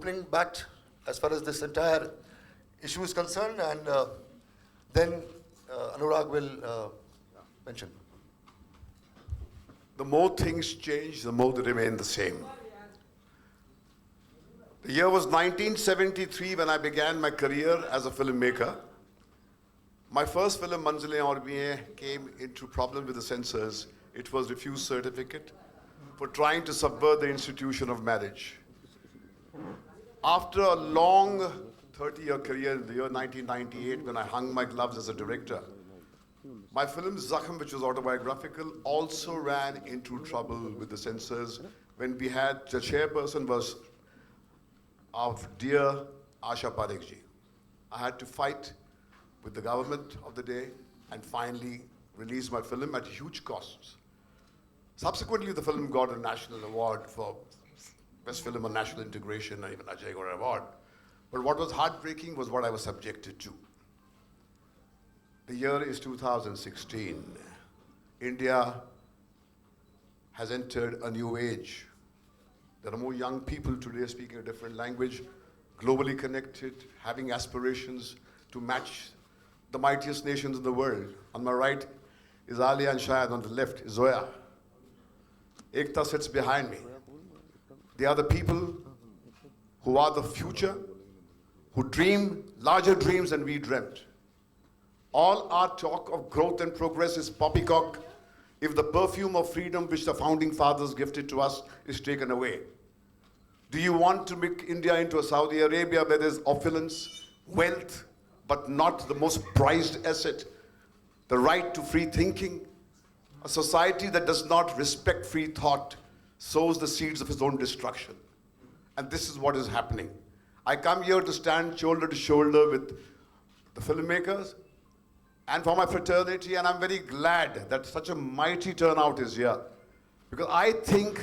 opening bat as far as this entire issue is concerned, and then Anurag will mention. The more things change, the more they remain the same. The year was 1973 when I began my career as a filmmaker. My first film, Manzile Aur Bhi, came into problem with the censors. It was refused certificate for trying to subvert the institution of marriage. After a long 30-year career in the year 1998, when I hung my gloves as a director, my film Zakham, which was autobiographical, also ran into trouble with the censors when we had, the chairperson was our dear Asha Parekh ji. I had to fight with the government of the day and finally release my film at huge costs. Subsequently, the film got a national award for Best Film on National Integration and even Ajay Gora Award. But what was heartbreaking was what I was subjected to. The year is 2016. India has entered a new age. There are more young people today speaking a different language, globally connected, having aspirations to match the mightiest nations in the world. On my right is Alia and Shahid, on the left is Zoya. Ekta sits behind me. They are the people who are the future, who dream larger dreams than we dreamt. All our talk of growth and progress is poppycock if the perfume of freedom which the founding fathers gifted to us is taken away. Do you want to make India into a Saudi Arabia where there's opulence, wealth, but not the most prized asset, the right to free thinking? A society that does not respect free thought sows the seeds of its own destruction. And this is what is happening. I come here to stand shoulder to shoulder with the filmmakers and for my fraternity, and I'm very glad that such a mighty turnout is here. Because I think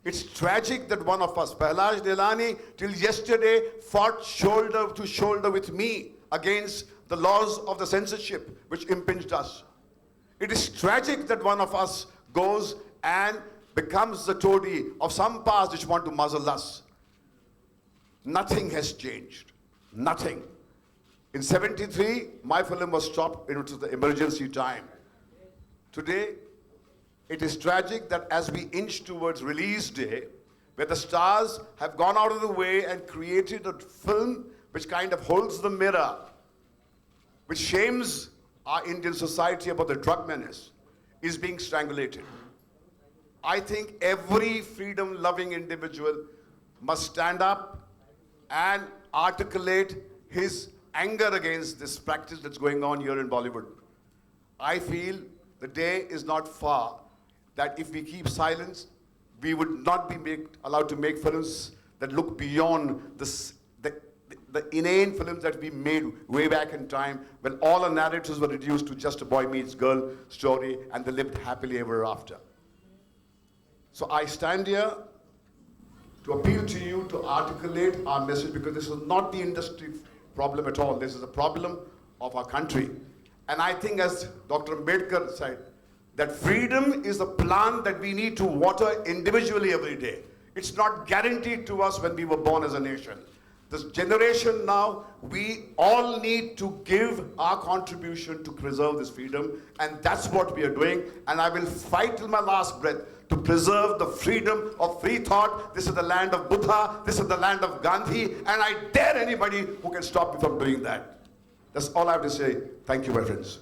it's tragic that one of us, Pahlaj Delani, till yesterday fought shoulder to shoulder with me against the laws of the censorship which impinged us. It is tragic that one of us goes and becomes the toady of some powers which want to muzzle us. Nothing has changed. Nothing. In 73, my film was stopped into the emergency time. Today, it is tragic that as we inch towards release day, where the stars have gone out of the way and created a film which kind of holds the mirror, which shames our Indian society about the drug menace, is being strangulated. I think every freedom-loving individual must stand up and articulate his anger against this practice that's going on here in Bollywood. I feel the day is not far that if we keep silence, we would not be allowed to make films that look beyond the inane films that we made way back in time when all our narratives were reduced to just a boy meets girl story and they lived happily ever after. So I stand here to appeal to you to articulate our message, because this is not the industry problem at all. This is a problem of our country. And I think, as Dr. Ambedkar said, that freedom is a plant that we need to water individually every day. It's not guaranteed to us when we were born as a nation. This generation now, we all need to give our contribution to preserve this freedom, and that's what we are doing. And I will fight till my last breath to preserve the freedom of free thought. This is the land of Buddha, this is the land of Gandhi, and I dare anybody who can stop me from doing that. That's all I have to say. Thank you, my friends.